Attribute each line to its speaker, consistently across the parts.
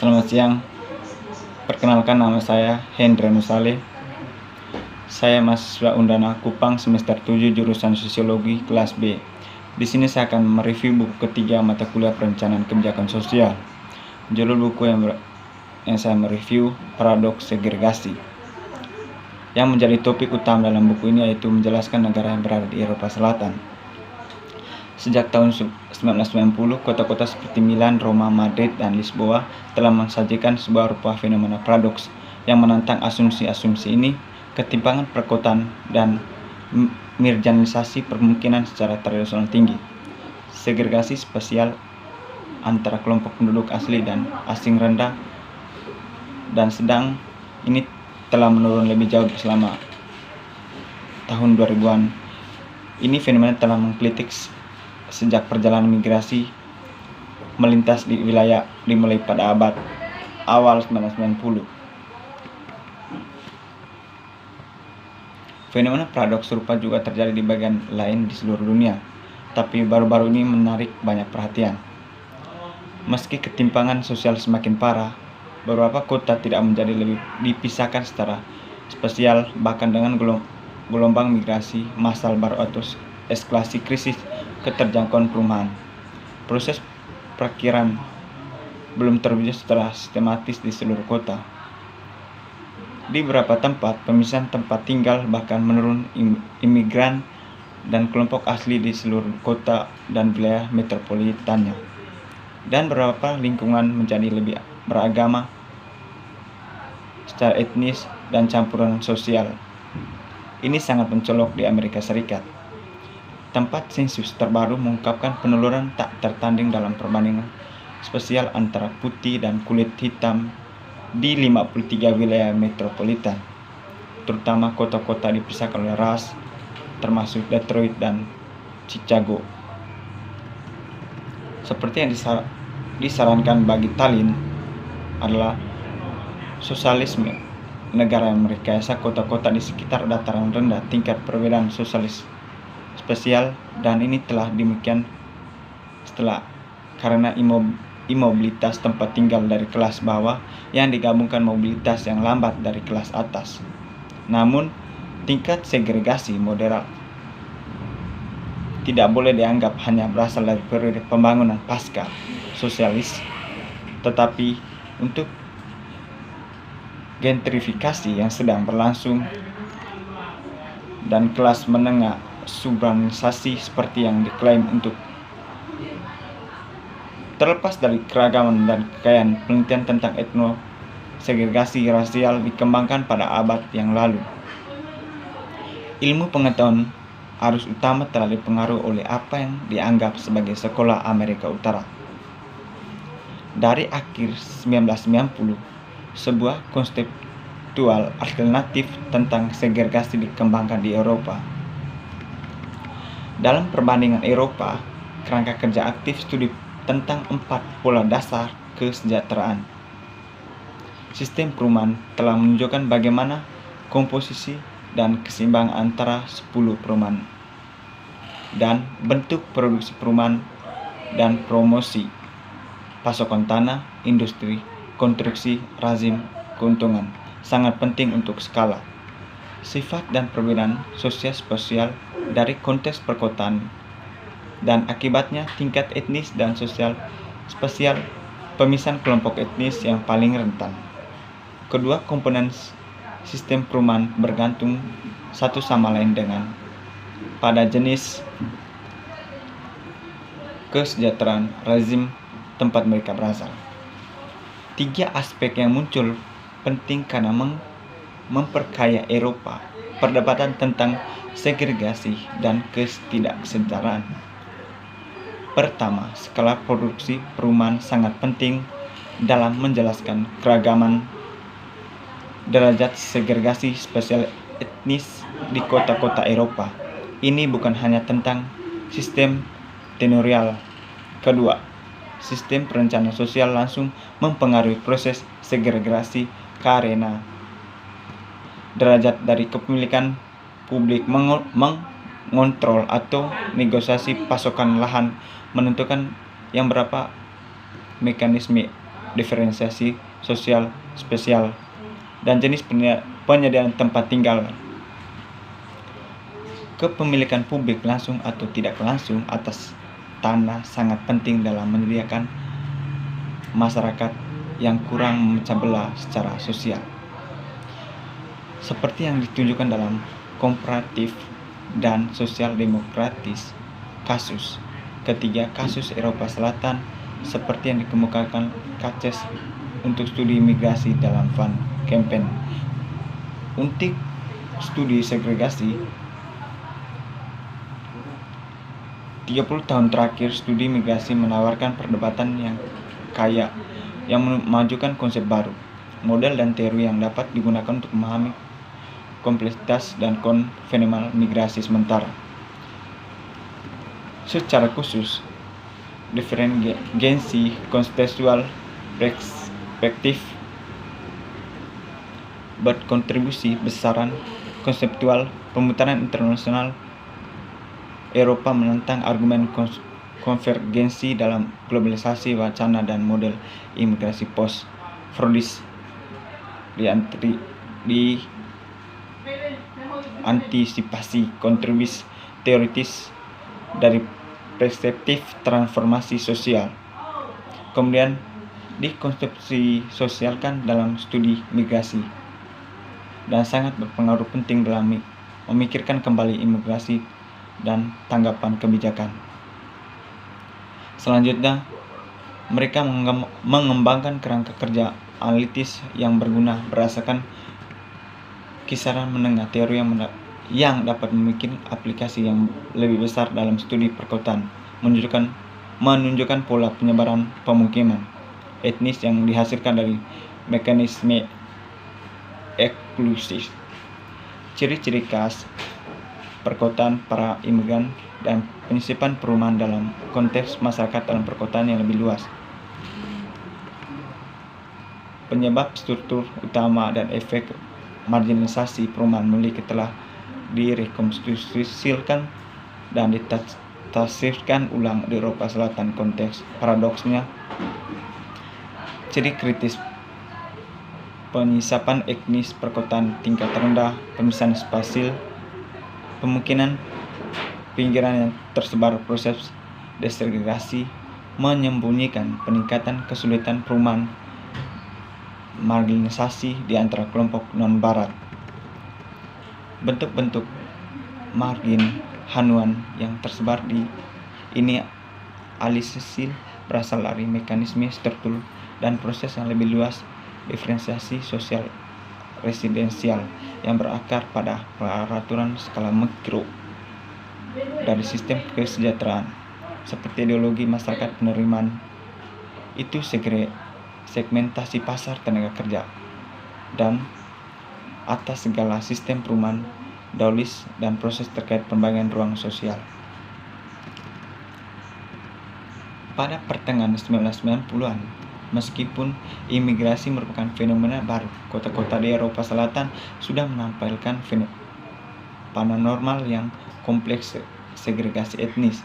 Speaker 1: Selamat siang, perkenalkan nama saya Hendra Nusale. Saya mahasiswa Undana Kupang semester 7 jurusan Sosiologi kelas B. Di sini saya akan mereview buku ketiga mata kuliah Perencanaan Kebijakan Sosial. Judul buku yang saya mereview Paradoks Segregasi. Yang menjadi topik utama dalam buku ini yaitu menjelaskan negara yang berada di Eropa Selatan. Sejak tahun 1990, kota-kota seperti Milan, Roma, Madrid, dan Lisboa telah mensajikan sebuah rupa fenomena paradoks yang menantang asumsi-asumsi ini. Ketimpangan perkotaan dan marginalisasi permukiman secara tradisional tinggi, segregasi spasial antara kelompok penduduk asli dan asing rendah dan sedang ini telah menurun lebih jauh selama tahun 2000-an. Ini fenomena telah menggelitik sejak perjalanan migrasi melintas di wilayah dimulai pada abad awal 1990. Fenomena paradoks serupa juga terjadi di bagian lain di seluruh dunia, tapi baru-baru ini menarik banyak perhatian. Meski ketimpangan sosial semakin parah, beberapa kota tidak menjadi lebih dipisahkan secara spasial, bahkan dengan gelombang migrasi massal baru atau eskalasi krisis keterjangkauan perumahan. Proses perakhiran belum terwujud secara sistematis di seluruh kota. Di beberapa tempat, pemisahan tempat tinggal bahkan menurun imigran dan kelompok asli di seluruh kota dan wilayah metropolitannya. Dan beberapa lingkungan menjadi lebih beragama secara etnis dan campuran sosial. Ini sangat mencolok di Amerika Serikat. Tempat sensus terbaru mengungkapkan peneluran tak tertanding dalam perbandingan spasial antara putih dan kulit hitam di 53 wilayah metropolitan, terutama kota-kota dipisahkan oleh ras, termasuk Detroit dan Chicago. Seperti yang disarankan bagi Tallinn adalah sosialisme negara yang merekayasa kota-kota di sekitar dataran rendah tingkat perbedaan sosialis spasial, dan ini telah demikian setelah karena imobilitas tempat tinggal dari kelas bawah yang digabungkan mobilitas yang lambat dari kelas atas. Namun, tingkat segregasi moderat tidak boleh dianggap hanya berasal dari periode pembangunan pasca sosialis, tetapi untuk gentrifikasi yang sedang berlangsung dan kelas menengah suburbanisasi seperti yang diklaim untuk. Terlepas dari keragaman dan kekayaan, penelitian tentang segregasi rasial dikembangkan pada abad yang lalu. Ilmu pengetahuan arus utama telah dipengaruhi oleh apa yang dianggap sebagai sekolah Amerika Utara. Dari akhir 1990, sebuah konseptual alternatif tentang segregasi dikembangkan di Eropa. Dalam perbandingan Eropa, kerangka kerja aktif studi tentang 4 pola dasar kesejahteraan sistem perumahan telah menunjukkan bagaimana komposisi dan keseimbangan antara 10 perumahan dan bentuk produksi perumahan dan promosi, pasokan tanah, industri, konstruksi, rezim keuntungan sangat penting untuk skala, sifat dan perbedaan sosial spasial dari konteks perkotaan, dan akibatnya tingkat etnis dan sosial spasial pemisahan kelompok etnis yang paling rentan. Kedua komponen sistem perumahan bergantung satu sama lain dengan pada jenis kesejahteraan rezim tempat mereka berasal. 3 aspek yang muncul penting karena memperkaya Eropa perdebatan tentang segregasi dan ketidaksetaraan. Pertama, skala produksi perumahan sangat penting dalam menjelaskan keragaman derajat segregasi spasial etnis di kota-kota Eropa. Ini bukan hanya tentang sistem tenurial. Kedua, sistem perencanaan sosial langsung mempengaruhi proses segregasi karena derajat dari kepemilikan publik mengontrol atau negosiasi pasokan lahan menentukan yang berapa mekanisme diferensiasi sosial spesial, dan jenis penyediaan tempat tinggal. Kepemilikan publik langsung atau tidak langsung atas tanah sangat penting dalam menyediakan masyarakat yang kurang memecah belah secara sosial. Seperti yang ditunjukkan dalam komparatif dan sosial demokratis kasus ketiga kasus Eropa Selatan, seperti yang dikemukakan Kaces untuk studi imigrasi dalam Van Kempen. Untuk studi segregasi 30 tahun terakhir, studi migrasi menawarkan perdebatan yang kaya yang memajukan konsep baru, model dan teori yang dapat digunakan untuk memahami kompleksitas dan fenomenal migrasi sementara. Secara khusus, diferensiasi kontekstual perspektif berkontribusi besaran konseptual pemutaran internasional Eropa menentang argumen konvergensi dalam globalisasi wacana dan model imigrasi post-Freudis di antisipasi kontribusi teoritis dari perspektif transformasi sosial. Kemudian dikonsepsi sosialkan dalam studi migrasi dan sangat berpengaruh penting dalam memikirkan kembali imigrasi dan tanggapan kebijakan. Selanjutnya, mereka mengembangkan kerangka kerja analitis yang berguna berdasarkan kisaran menengah teori yang dapat memiliki aplikasi yang lebih besar dalam studi perkotaan, menunjukkan pola penyebaran pemukiman etnis yang dihasilkan dari mekanisme eksklusif, ciri-ciri khas perkotaan para imigran, dan penyisipan perumahan dalam konteks masyarakat dalam perkotaan yang lebih luas. Penyebab struktur utama dan efek marginalisasi perumahan memiliki telah direkonstruksikan dan ditafsirkan ulang di Eropa Selatan. Konteks paradoksnya, ciri kritis penyisapan etnis perkotaan tingkat rendah, pemisahan spasial pemukiman pinggiran yang tersebar, proses desegregasi menyembunyikan peningkatan kesulitan perumahan, marginalisasi di antara kelompok non-barat. Bentuk-bentuk margin hanuan yang tersebar di ini alisis berasal dari mekanisme struktur dan proses yang lebih luas diferensiasi sosial residensial yang berakar pada peraturan skala mikro dari sistem kesejahteraan, seperti ideologi masyarakat penerimaan itu segmentasi pasar tenaga kerja, dan atas segala sistem perumahan daulis dan proses terkait pembagian ruang sosial. Pada pertengahan 1990-an, meskipun imigrasi merupakan fenomena baru, kota-kota di Eropa Selatan sudah menampilkan paranormal yang kompleks segregasi etnis.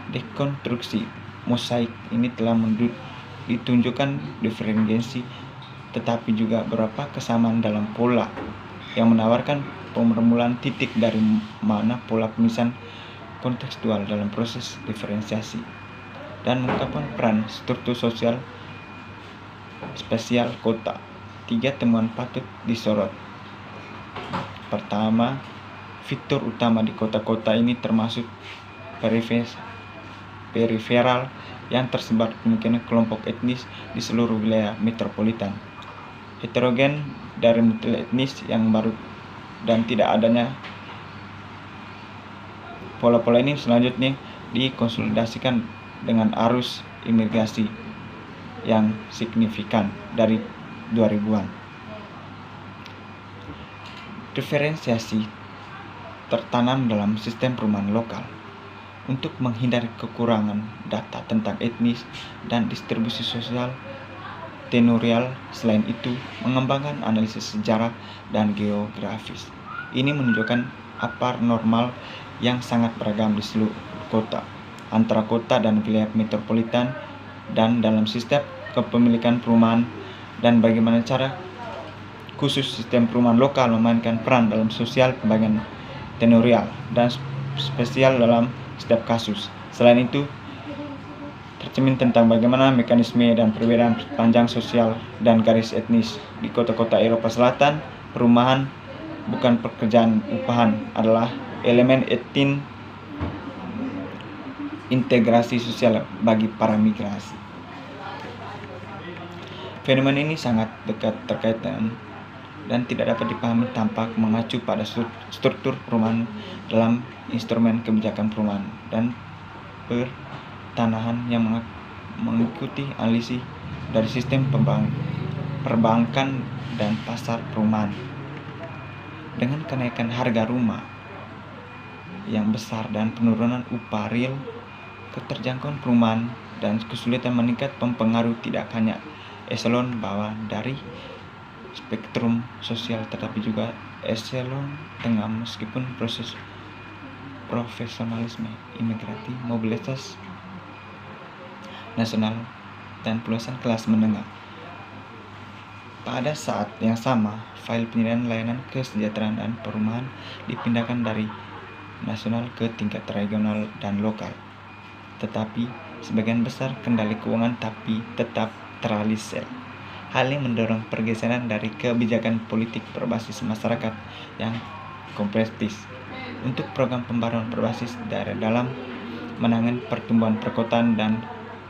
Speaker 1: Dekonstruksi mosaik ini telah ditunjukkan diferensiasi, tetapi juga beberapa kesamaan dalam pola yang menawarkan permulaan titik dari mana pola pemisahan kontekstual dalam proses diferensiasi dan mengungkapkan peran struktur sosial spesial kota. 3 temuan patut disorot. Pertama, fitur utama di kota-kota ini termasuk periferal yang tersebar kemungkinan kelompok etnis di seluruh wilayah metropolitan, heterogen dari multi etnis yang baru, dan tidak adanya pola-pola ini selanjutnya dikonsolidasikan dengan arus imigrasi yang signifikan dari 2000-an. Diferensiasi tertanam dalam sistem perumahan lokal untuk menghindari kekurangan data tentang etnis dan distribusi sosial tenurial. Selain itu, mengembangkan analisis sejarah dan geografis. Ini menunjukkan abnormal yang sangat beragam di seluruh kota, antara kota dan wilayah metropolitan, dan dalam sistem kepemilikan perumahan, dan bagaimana cara khusus sistem perumahan lokal memainkan peran dalam sosial pembagian tenurial dan spesial dalam setiap kasus. Selain itu, tercermin tentang bagaimana mekanisme dan perbedaan panjang sosial dan garis etnis di kota-kota Eropa Selatan. Perumahan bukan pekerjaan upahan adalah elemen integrasi sosial bagi para migrasi. Fenomena ini sangat dekat terkait dan tidak dapat dipahami tanpa mengacu pada struktur perumahan dalam instrumen kebijakan perumahan dan pertanahan yang mengikuti analisis dari sistem perbankan dan pasar perumahan. Dengan kenaikan harga rumah yang besar dan penurunan upah real, keterjangkauan perumahan dan kesulitan meningkat mempengaruhi tidak hanya eselon bawah dari spektrum sosial tetapi juga eselon tengah, meskipun proses profesionalisme, imigrasi, mobilitas nasional, dan peluasan kelas menengah. Pada saat yang sama, file penyediaan layanan kesejahteraan dan perumahan dipindahkan dari nasional ke tingkat regional dan lokal. Tetapi sebagian besar kendali keuangan tapi tetap teralisir. Hal yang mendorong pergeseran dari kebijakan politik berbasis masyarakat yang kompleks untuk program pembaruan berbasis daerah dalam menangani pertumbuhan perkotaan dan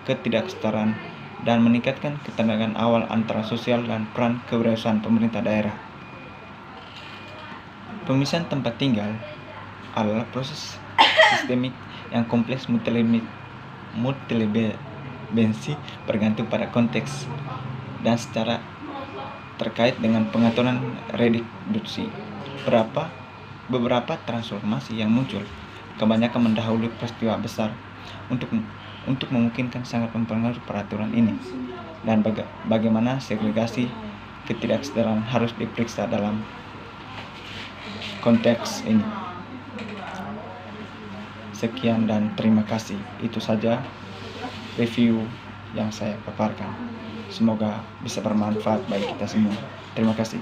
Speaker 1: ketidaksetaraan dan meningkatkan ketegangan awal antara sosial dan peran kewirausahaan pemerintah daerah. Pemisahan tempat tinggal adalah proses sistemik yang kompleks multidimensi bergantung pada konteks dan secara terkait dengan pengaturan redistribusi. Beberapa transformasi yang muncul kebanyakan mendahului peristiwa besar untuk memungkinkan sangat mempengaruhi peraturan ini dan bagaimana segregasi ketidaksetaraan harus diperiksa dalam konteks ini. Sekian dan terima kasih. Itu saja review yang saya paparkan. Semoga bisa bermanfaat bagi kita semua. Terima kasih.